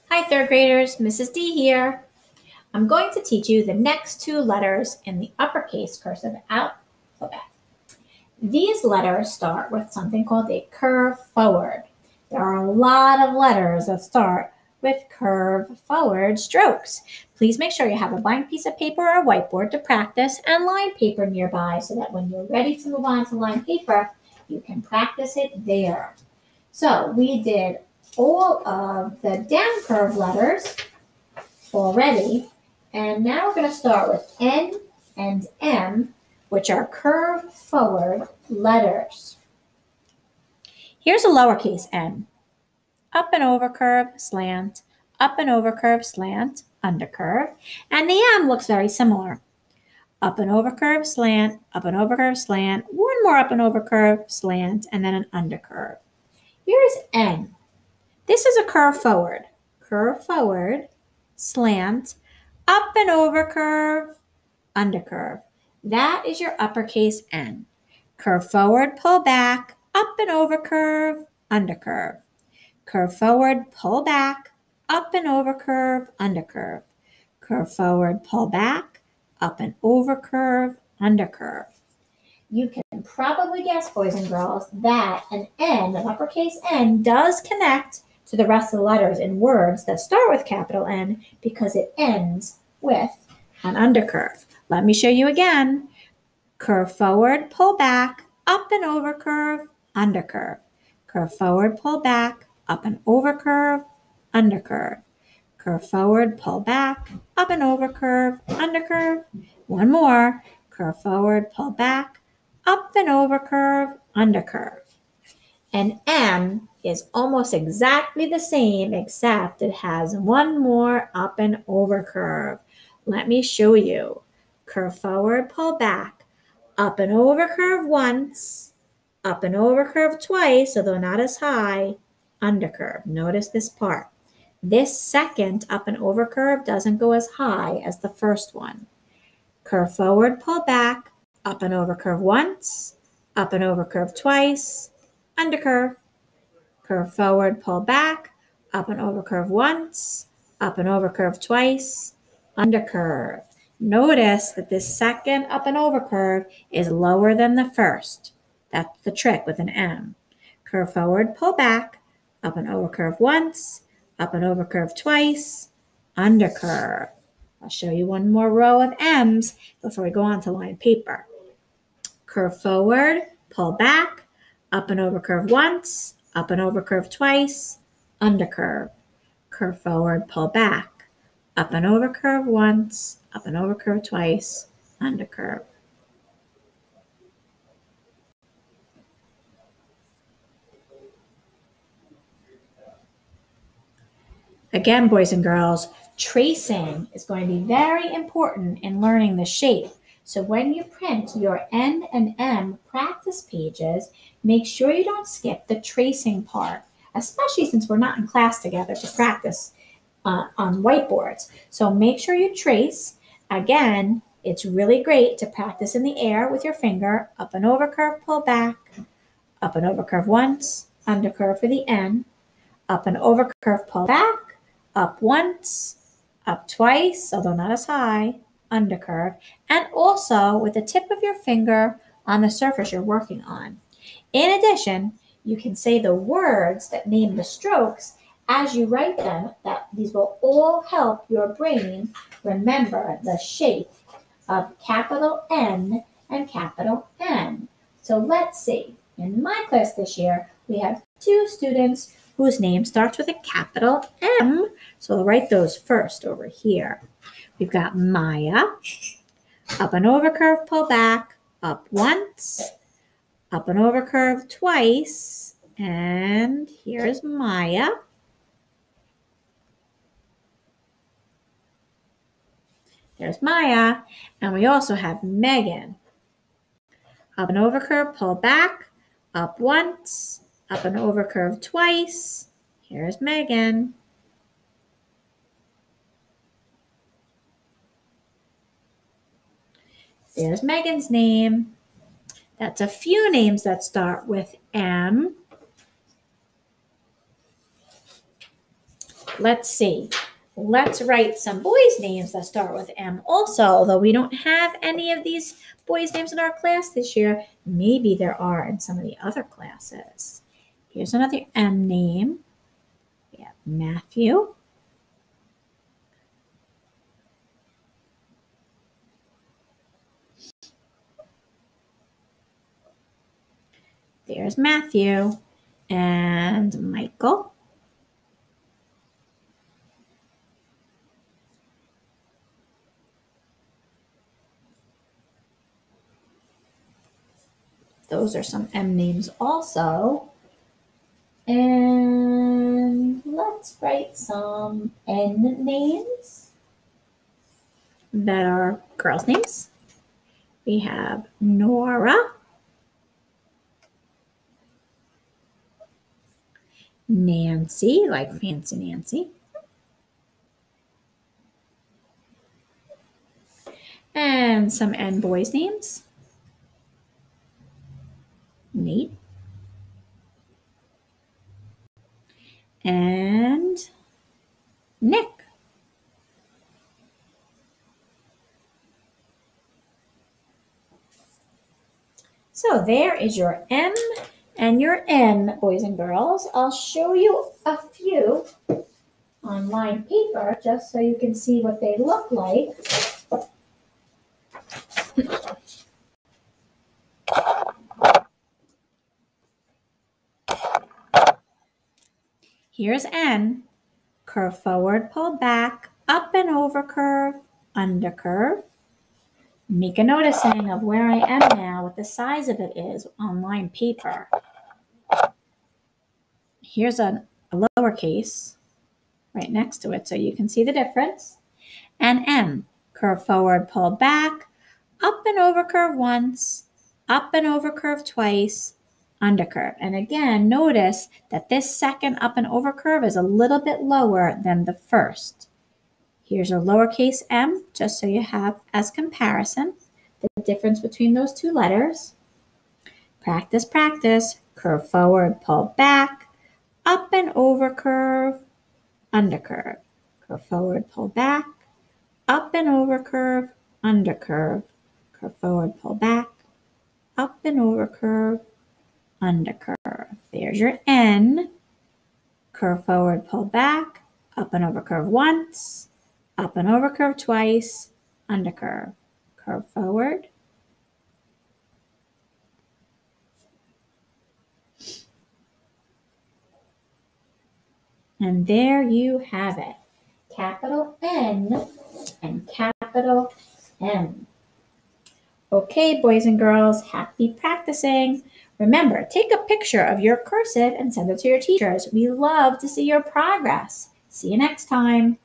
Hi, third graders. Mrs. D here. I'm going to teach you the next two letters in the uppercase cursive alphabet. These letters start with something called a curve forward. There are a lot of letters that start with curve forward strokes. Please make sure you have a blank piece of paper or a whiteboard to practice and line paper nearby so that when you're ready to move on to line paper, you can practice it there. So we did all of the down curve letters already, and now we're going to start with N and M, which are curve forward letters. Here's a lowercase m. Up and over curve, slant, up and over curve, slant, under curve, and the M looks very similar. Up and over curve, slant, up and over curve, slant, one more up and over curve, slant, and then an under curve. Here's N. This is a curve forward, slant, up and over curve, under curve. That is your uppercase N. Curve forward, pull back, up and over curve, under curve. Curve forward, pull back, up and over curve, under curve. Curve forward, pull back, up and over curve, under curve. You can probably guess, boys and girls, that an N, an uppercase N, does connect to the rest of the letters in words that start with capital N because it ends with an undercurve. Let me show you again. Curve forward, pull back, up and over curve, undercurve. Curve forward, pull back, up and over curve, undercurve. Curve forward, pull back, up and over curve, undercurve. One more. Curve forward, pull back, up and over curve, undercurve. And M is almost exactly the same, except it has one more up and over curve. Let me show you. Curve forward, pull back, up and over curve once, up and over curve twice, although not as high, undercurve. Notice this part. This second up and over curve doesn't go as high as the first one. Curve forward, pull back, up and over curve once, up and over curve twice, undercurve. Curve forward, pull back, up and over curve once, up and over curve twice, undercurve. Notice that this second up and over curve is lower than the first. That's the trick with an M. Curve forward, pull back, up and over curve once, up and over curve twice, undercurve. I'll show you one more row of M's before we go on to line paper. Curve forward, pull back, up and over curve once, up and over curve twice, undercurve. Curve forward, pull back, up and over curve once, up and over curve twice, undercurve. Again, boys and girls, tracing is going to be very important in learning the shape. So when you print your N and M practice pages, make sure you don't skip the tracing part, especially since we're not in class together to practice on whiteboards. So make sure you trace. Again, it's really great to practice in the air with your finger, up and over curve, pull back, up and over curve once, under curve for the N, up and over curve, pull back, up once, up twice, although not as high, undercurve, and also with the tip of your finger on the surface you're working on. In addition, you can say the words that name the strokes as you write them. That these will all help your brain remember the shape of capital N and capital N. So let's see. In my class this year, we have two students whose name starts with a capital M. So I'll write those first over here. We've got Maya, up and over curve, pull back, up once, up and over curve twice, and here's Maya. There's Maya, and we also have Megan. Up and over curve, pull back, up once, up and over curve twice. Here's Megan. There's Megan's name. That's a few names that start with M. let's see. Let's write some boys' names that start with M also, although we don't have any of these boys' names in our class this year. Maybe there are in some of the other classes. Here's another M name. We have Matthew. There's Matthew and Michael. Those are some M names also. And let's write some N names that are girls' names. We have Nora, Nancy, like Fancy Nancy, and some N boys' names. Nate and Nick. So there is your M and your N, boys and girls. I'll show you a few on lined paper just so you can see what they look like. Here's N, curve forward, pull back, up and over curve, under curve. Make a noticing of where I am now, what the size of it is on lined paper. Here's a lowercase right next to it so you can see the difference. And M, curve forward, pull back, up and over curve once, up and over curve twice, under curve. And again, notice that this second up and over curve is a little bit lower than the first. Here's a lowercase m, just so you have as comparison the difference between those two letters. Practice, practice, curve forward, pull back, up and over curve, under curve. Curve forward, pull back, up and over curve, under curve. Curve forward, pull back, up and over curve, under curve. There's your N. Curve forward, pull back, up and over curve once, up and over curve twice, under curve. Curve forward. And there you have it. Capital N and capital M. Okay, boys and girls, happy practicing. Remember, take a picture of your cursive and send it to your teachers. We love to see your progress. See you next time.